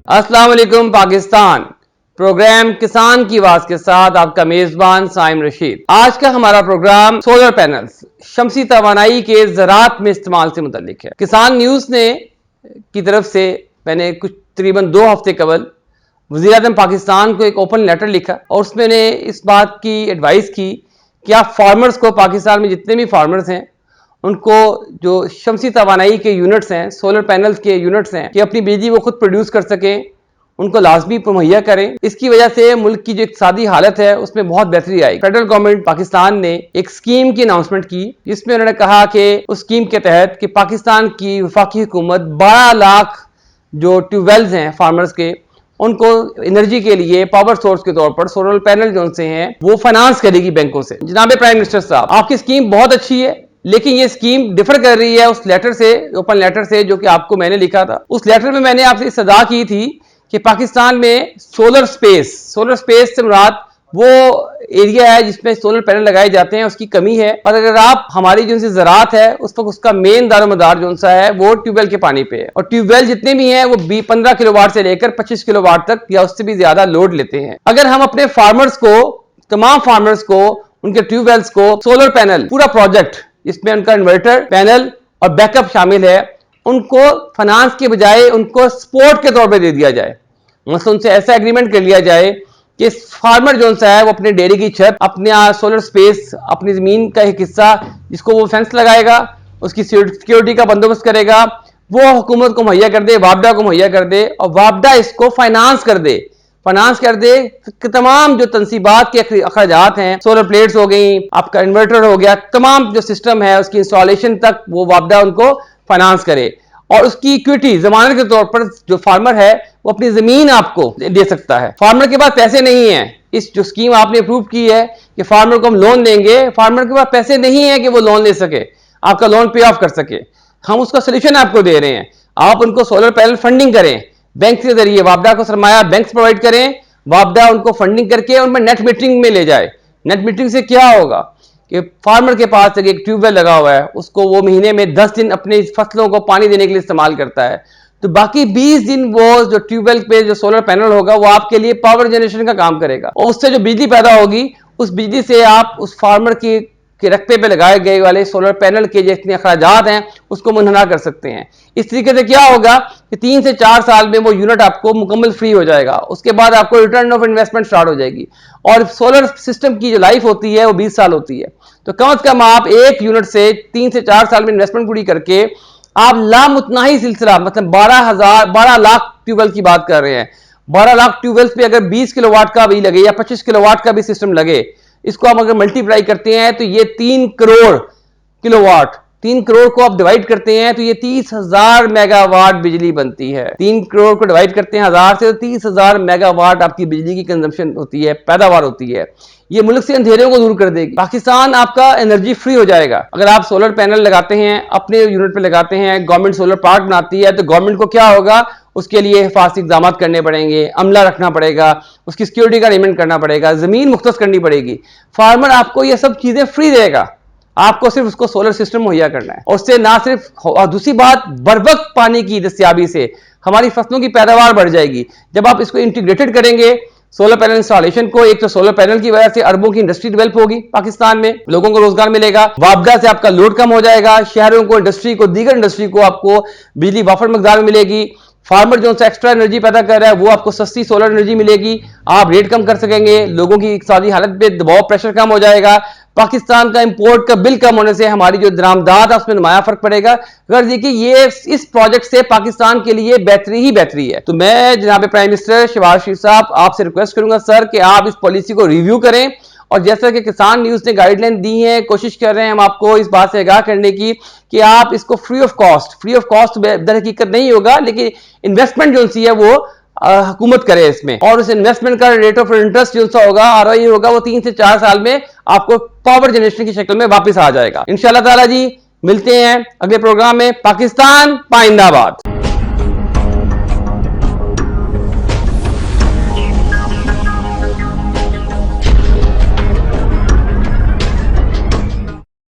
अस्सलाम वालेकुम पाकिस्तान। प्रोग्राम किसान की आवाज के साथ आपका मेजबान साइम रशीद। आज का हमारा प्रोग्राम सोलर पैनल्स शमसी तवानाई के ज़राअत में इस्तेमाल से मुतल्लिक है। किसान न्यूज़ ने की तरफ से मैंने कुछ तकरीबन 2 हफ्ते कबल वज़ीर-ए-आज़म पाकिस्तान को एक ओपन लेटर लिखा और उसमें ने इस बात की एडवाइस की कि आप फार्मर्स को, पाकिस्तान में जितने भी फार्मर्स हैं उनको जो शमसी तवानाई के यूनिट्स हैं, सोलर पैनल्स के यूनिट्स हैं, कि अपनी बिजली वो खुद प्रोड्यूस कर सकें, उनको लाजमी मुहैया करें। इसकी वजह से मुल्क की जो इक़्तिसादी हालत है उसमें बहुत बेहतरी आई। फेडरल गवर्नमेंट पाकिस्तान ने एक स्कीम की अनाउंसमेंट की जिसमें उन्होंने कहा कि उस स्कीम के तहत कि पाकिस्तान की वफाकी हुकूमत 12 लाख जो ट्यूबवेल्स हैं फार्मर्स के, उनको एनर्जी के लिए पावर सोर्स के तौर पर सोलर पैनल जो से हैं वो फाइनेंस करेगी बैंकों से। जनाब प्राइम मिनिस्टर साहब, आपकी स्कीम बहुत अच्छी है, लेकिन ये स्कीम डिफर कर रही है उस लेटर से, ओपन लेटर से, जो कि आपको मैंने लिखा था। उस लेटर में मैंने आपसे सदा की थी कि पाकिस्तान में सोलर स्पेस से मुराद वो एरिया है जिसमें सोलर पैनल लगाए जाते हैं, उसकी कमी है। और अगर आप हमारी जो सी ज़राअत है उस वक्त उसका मेन दारोमदार जो सा है वो ट्यूबवेल के पानी पे है, और ट्यूबवेल जितने भी हैं वो 15 किलोवाट से लेकर 25 किलोवाट तक या उससे भी ज्यादा लोड लेते हैं। अगर हम अपने फार्मर्स को, तमाम फार्मर्स को, उनके ट्यूबवेल्स को सोलर पैनल पूरा प्रोजेक्ट जिसमें उनका इन्वर्टर, पैनल और बैकअप शामिल है, उनको फाइनेंस के बजाय उनको सपोर्ट के तौर पे दे दिया जाए। मतलब उनसे ऐसा एग्रीमेंट कर लिया जाए कि फार्मर जो सा है वो अपने डेयरी की छत, अपने सोलर स्पेस, अपनी जमीन का एक हिस्सा जिसको वो फेंस लगाएगा, उसकी सिक्योरिटी का बंदोबस्त करेगा, वो हुकूमत को मुहैया कर दे, वापडा को मुहैया कर दे, और वापडा इसको फाइनेंस कर दे कि तमाम जो तनसीबात के अखराजात हैं, सोलर प्लेट्स हो गई, आपका इन्वर्टर हो गया, तमाम जो सिस्टम है उसकी इंस्टॉलेशन तक वो वापडा उनको फाइनेंस करे। और उसकी इक्विटी जमानत के तौर पर जो फार्मर है वो अपनी जमीन आपको दे सकता है। फार्मर के पास पैसे नहीं है, इस जो स्कीम आपने अप्रूव की है कि फार्मर को हम लोन देंगे, फार्मर के पास पैसे नहीं है कि वो लोन ले सके, आपका लोन पे ऑफ कर सके। हम उसका सोल्यूशन आपको दे रहे हैं। आप उनको सोलर पैनल फंडिंग करें, बैंक के जरिए वापडा को सरमाया बैंक प्रोवाइड करें, वापडा उनको फंडिंग करके उनमें नेट मीटरिंग में ले जाए। नेट मीटरिंग से क्या होगा कि फार्मर के पास एक ट्यूबवेल लगा हुआ है, उसको वो महीने में 10 दिन अपनी फसलों को पानी देने के लिए इस्तेमाल करता है, तो बाकी 20 दिन वो जो ट्यूबवेल पे जो सोलर पैनल होगा वो आपके लिए पावर जनरेशन का काम करेगा, और उससे जो बिजली पैदा होगी उस बिजली से आप उस फार्मर के रकबे पे लगाए गए वाले सोलर पैनल के जितने अखराजात हैं उसको मुनहना कर सकते हैं। इस तरीके से क्या होगा कि 3 से 4 साल में वो यूनिट आपको मुकम्मल फ्री हो जाएगा। उसके बाद आपको रिटर्न ऑफ इन्वेस्टमेंट स्टार्ट हो जाएगी, और सोलर सिस्टम की जो लाइफ होती है वो 20 साल होती है। तो कम से कम आप एक यूनिट से 3 से 4 साल में इन्वेस्टमेंट पूरी करके आप लामुतनाही सिलसिला, मतलब 12 लाख ट्यूबवेल की बात कर रहे हैं। 12 लाख ट्यूबवेल्स पे अगर 20 किलोवाट का भी लगे या 25 किलोवाट का भी सिस्टम लगे, इसको आप अगर मल्टीप्लाई करते हैं तो ये 3 करोड़ किलोवाट, 3 करोड़ को आप डिवाइड करते हैं तो ये 30,000 मेगावाट बिजली बनती है। 3 करोड़ को डिवाइड करते हैं 1000 से, तो 30,000 मेगावाट आपकी बिजली की कंजम्पशन होती है, पैदावार होती है। ये मुल्क से अंधेरों को दूर कर देगी। पाकिस्तान आपका एनर्जी फ्री हो जाएगा। अगर आप सोलर पैनल लगाते हैं, अपने यूनिट पे लगाते हैं, गवर्नमेंट सोलर पार्क बनाती है, तो गवर्नमेंट को क्या होगा, उसके लिए हिफाजती इक़दाम करने पड़ेंगे, अमला रखना पड़ेगा, उसकी सिक्योरिटी का अरेंजमेंट करना पड़ेगा, जमीन मुख्तस करनी पड़ेगी। फार्मर आपको ये सब चीजें फ्री देगा, आपको सिर्फ उसको सोलर सिस्टम मुहैया करना है। और उससे ना सिर्फ, और दूसरी बात, बर वक्त पानी की दस्तियाबी से हमारी फसलों की पैदावार बढ़ जाएगी। जब आप इसको इंटीग्रेटेड करेंगे सोलर पैनल इंस्टॉलेशन को, एक तो सोलर पैनल की वजह से अरबों की इंडस्ट्री डेवलप होगी, पाकिस्तान में लोगों को रोजगार मिलेगा, वापडा से आपका लोड कम हो जाएगा, शहरों को, इंडस्ट्री को, दीगर इंडस्ट्री को आपको बिजली वाफर मकदार में मिलेगी। फार्मर जो एक्स्ट्रा एनर्जी पैदा कर रहा है वो आपको सस्ती सोलर एनर्जी मिलेगी, आप रेट कम कर सकेंगे, लोगों की इक़्तिसादी हालत पे दबाव, प्रेशर कम हो जाएगा। पाकिस्तान का इंपोर्ट का बिल कम होने से हमारी जो दरामदात है उसमें नुमाया फर्क पड़ेगा। अगर देखिए ये इस प्रोजेक्ट से पाकिस्तान के लिए बेहतरी ही बेहतरी है। तो मैं जनाब प्राइम मिनिस्टर शहबाज शरीफ साहब आपसे रिक्वेस्ट करूंगा सर कि आप इस पॉलिसी को रिव्यू करें, और जैसा कि किसान न्यूज़ ने गाइडलाइन दी है, कोशिश कर रहे हैं हम आपको इस बात से आगाह करने की कि आप इसको फ्री ऑफ कॉस्ट दर हकीकत नहीं होगा, लेकिन इन्वेस्टमेंट जो सी है वो हुकूमत करे इसमें, और उस इन्वेस्टमेंट का रेट ऑफ इंटरेस्ट जो सा होगा, आरओई होगा, वो 3 से 4 साल में आपको पावर जनरेशन की शक्ल में वापस आ जाएगा। इंशाअल्लाह ताला जी मिलते हैं अगले प्रोग्राम में। पाकिस्तान पाइंदाबाद।